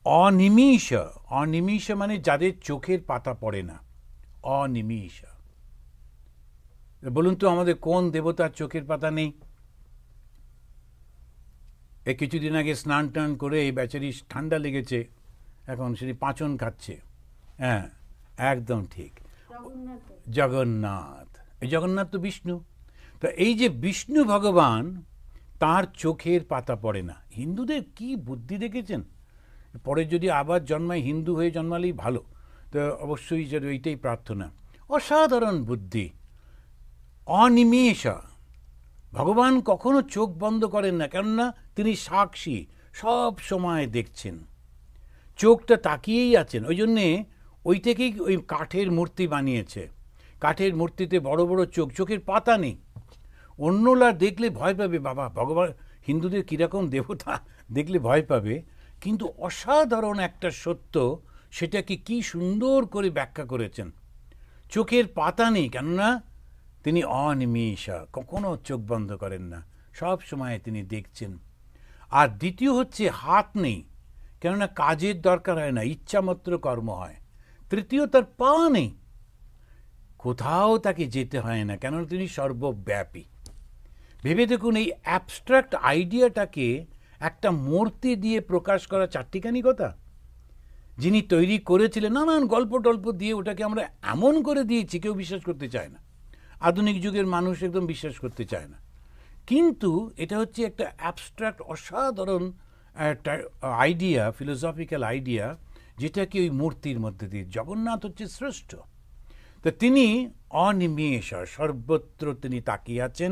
অনিমিষ। অনিমিষ মানে যাদের চোখের পাতা পড়ে না, অনিমিষ। বলুন তো আমাদের কোন দেবতার চোখের পাতা নেই? এই কিছুদিন আগে স্নান টান করে এই বেচারি ঠান্ডা লেগেছে, এখন সেটি পাঁচন খাচ্ছে। হ্যাঁ, একদম ঠিক, জগন্নাথ। এই জগন্নাথ তো বিষ্ণু। তো এই যে বিষ্ণু ভগবান, তার চোখের পাতা পড়ে না। হিন্দুদের কি বুদ্ধি দেখেছেন! পরে যদি আবার জন্মায়, হিন্দু হয়ে জন্মালেই ভালো। তো অবশ্যই যে এইটাই প্রার্থনা। অসাধারণ বুদ্ধি। অনিমেষ, ভগবান কখনো চোখ বন্ধ করেন না, কেননা তিনি সাক্ষী, সব সময় দেখছেন, চোখটা তাকিয়েই আছেন। ওই জন্যে ওই থেকেই ওই কাঠের মূর্তি বানিয়েছে। কাঠের মূর্তিতে বড় বড় চোখ, চোখের পাতা নেই। অন্যরা দেখলে ভয় পাবে, বাবা ভগবান হিন্দুদের কীরকম দেবতা, দেখলে ভয় পাবে। কিন্তু অসাধারণ একটা সত্য, সেটাকে কি সুন্দর করে ব্যাখ্যা করেছেন। চোখের পাতা নেই, কেননা তিনি অনিমেষা, কখনো চোখ বন্ধ করেন না, সব সময় তিনি দেখছেন। আর দ্বিতীয় হচ্ছে হাত নেই, কেননা কাজের দরকার হয় না, ইচ্ছামাত্র কর্ম হয়। তৃতীয়, তার পা নেই, কোথাও তাকে যেতে হয় না, কেননা তিনি সর্বব্যাপী। ভেবে দেখুন, এই অ্যাবস্ট্রাক্ট আইডিয়াটাকে একটা মূর্তি দিয়ে প্রকাশ করা চারটিখানি কথা। যিনি তৈরি করেছিলেন, নানান গল্প টল্প দিয়ে ওটাকে আমরা এমন করে দিয়েছি, কেউ বিশ্বাস করতে চায় না। আধুনিক যুগের মানুষ একদম বিশ্বাস করতে চায় না। কিন্তু এটা হচ্ছে একটা অ্যাবস্ট্রাক্ট অসাধারণ একটা আইডিয়া, ফিলোসফিক্যাল আইডিয়া, যেটাকে ওই মূর্তির মধ্যে দিয়ে, জগন্নাথ হচ্ছে শ্রেষ্ঠ। তো তিনি অনিমেষ, সর্বত্র তিনি তাকিয়ে আছেন।